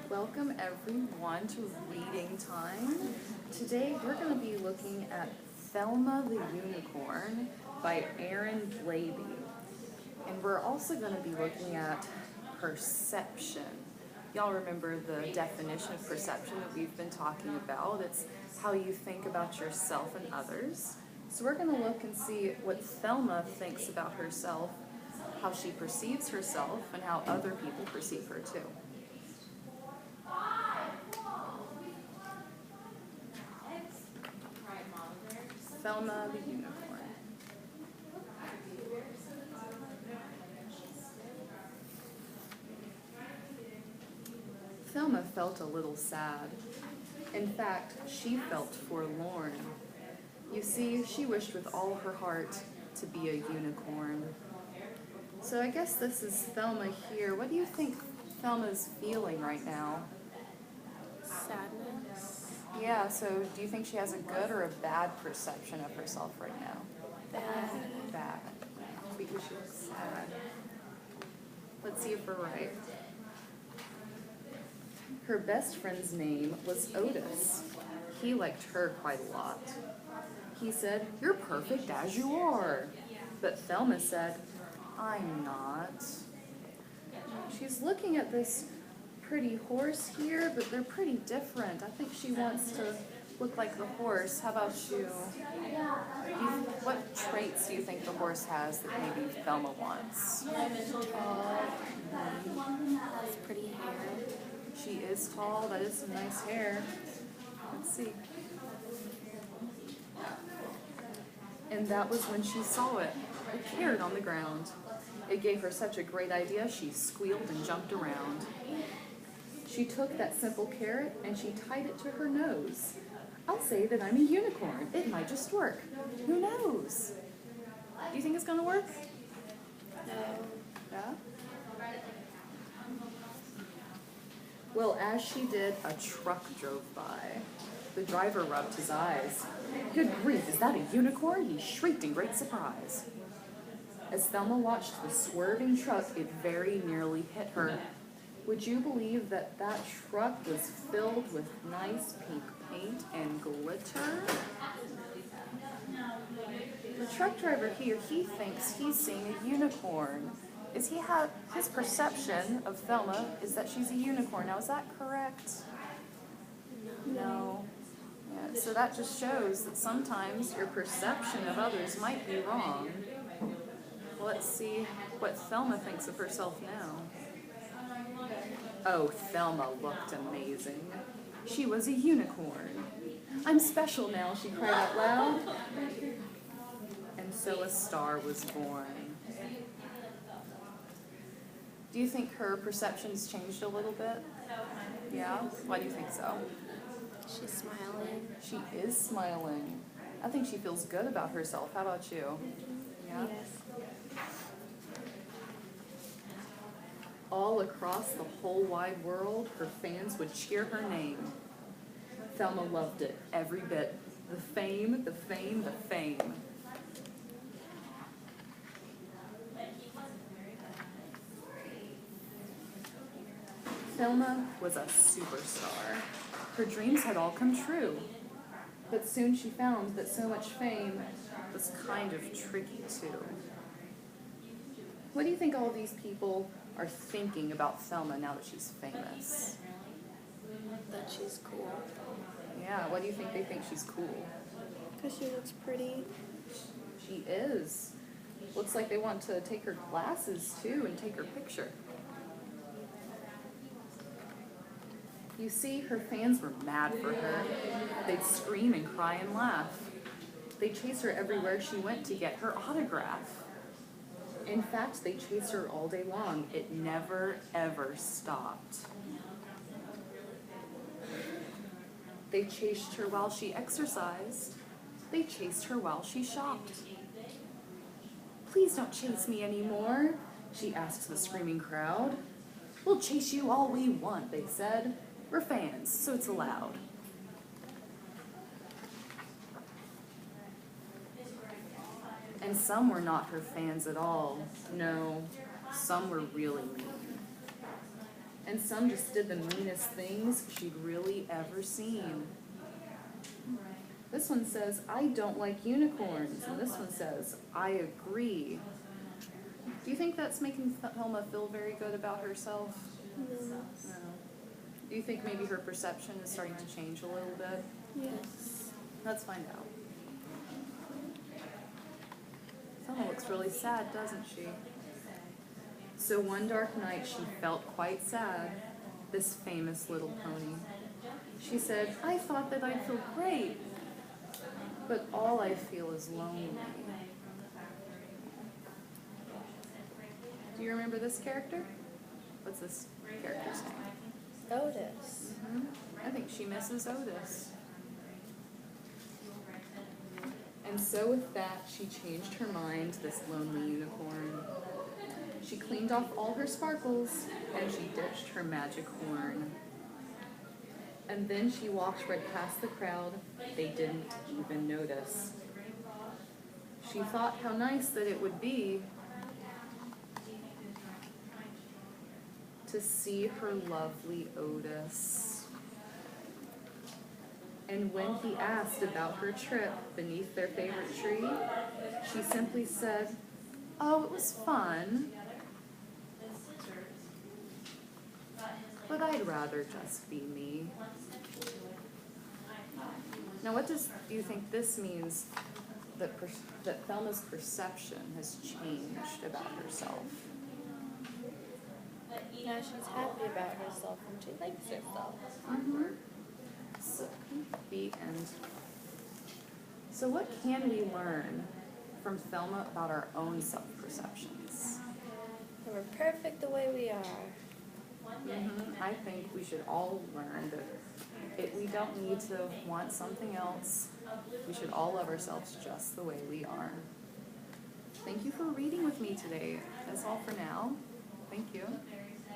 Welcome everyone to reading time. Today we're going to be looking at Thelma the Unicorn by Aaron Blabey. And we're also going to be looking at perception. Y'all remember the definition of perception that we've been talking about. It's how you think about yourself and others. So we're going to look and see what Thelma thinks about herself, how she perceives herself, and how other people perceive her too. Thelma the Unicorn. Thelma felt a little sad. In fact, she felt forlorn. You see, she wished with all her heart to be a unicorn. So I guess this is Thelma here. What do you think Thelma's feeling right now? Sadness. Yeah, so do you think she has a good or a bad perception of herself right now? Bad. Bad. Because she looks sad. Let's see if we're right. Her best friend's name was Otis. He liked her quite a lot. He said, "You're perfect as you are." But Thelma said, "I'm not." She's looking at this pretty horse here, but they're pretty different. I think she wants to look like the horse. How about you? What traits do you think the horse has that maybe Thelma wants? Tall. Has pretty hair. She is tall. That is some nice hair. Let's see. And that was when she saw it, a carrot on the ground. It gave her such a great idea, she squealed and jumped around. She took that simple carrot and she tied it to her nose. I'll say that I'm a unicorn. It might just work. Who knows? Do you think it's going to work? No. Yeah? Well, as she did, a truck drove by. The driver rubbed his eyes. Good grief, is that a unicorn? He shrieked in great surprise. As Thelma watched the swerving truck, it very nearly hit her. Would you believe that that truck was filled with nice pink paint and glitter? The truck driver here, he thinks he's seeing a unicorn. His perception of Thelma is that she's a unicorn. Now, is that correct? No. Yeah, so that just shows that sometimes your perception of others might be wrong. Let's see what Thelma thinks of herself now. Oh, Thelma looked amazing. She was a unicorn. I'm special now, she cried out loud. And so a star was born. Do you think her perception's changed a little bit? Yeah? Why do you think so? She's smiling. She is smiling. I think she feels good about herself. How about you? Yeah? Yes. All across the whole wide world, her fans would cheer her name. Thelma loved it, every bit. The fame, the fame, the fame. Thelma was a superstar. Her dreams had all come true. But soon she found that so much fame was kind of tricky too. What do you think all these people are thinking about Thelma now that she's famous? That she's cool. Yeah, what do you think they think she's cool? Because she looks pretty. She is. Looks like they want to take her glasses too and take her picture. You see, her fans were mad for her. They'd scream and cry and laugh. They'd chase her everywhere she went to get her autograph. In fact, they chased her all day long. It never, ever stopped. They chased her while she exercised. They chased her while she shopped. Please don't chase me anymore, she asked the screaming crowd. We'll chase you all we want, they said. We're fans, so it's allowed. And some were not her fans at all. No, some were really mean. And some just did the meanest things she'd really ever seen. This one says, I don't like unicorns. And this one says, I agree. Do you think that's making Thelma feel very good about herself? No. No. Do you think maybe her perception is starting to change a little bit? Yes. Let's find out. Thelma looks really sad, doesn't she? So one dark night she felt quite sad, this famous little pony. She said, I thought that I'd feel great, but all I feel is lonely. Do you remember this character? What's this character's name? Otis. I think she misses Otis. And so with that, she changed her mind, this lonely unicorn. She cleaned off all her sparkles, and she ditched her magic horn. And then she walked right past the crowd. They didn't even notice. She thought how nice that it would be to see her lovely Otis. And when he asked about her trip beneath their favorite tree, she simply said, oh, it was fun, but I'd rather just be me. Now, what do you think this means that Thelma's perception has changed about herself? Now she's happy about herself and she likes herself. So, the end. So what can we learn from Thelma about our own self-perceptions? And we're perfect the way we are. I think we should all learn that we don't need to want something else. We should all love ourselves just the way we are. Thank you for reading with me today. That's all for now. Thank you.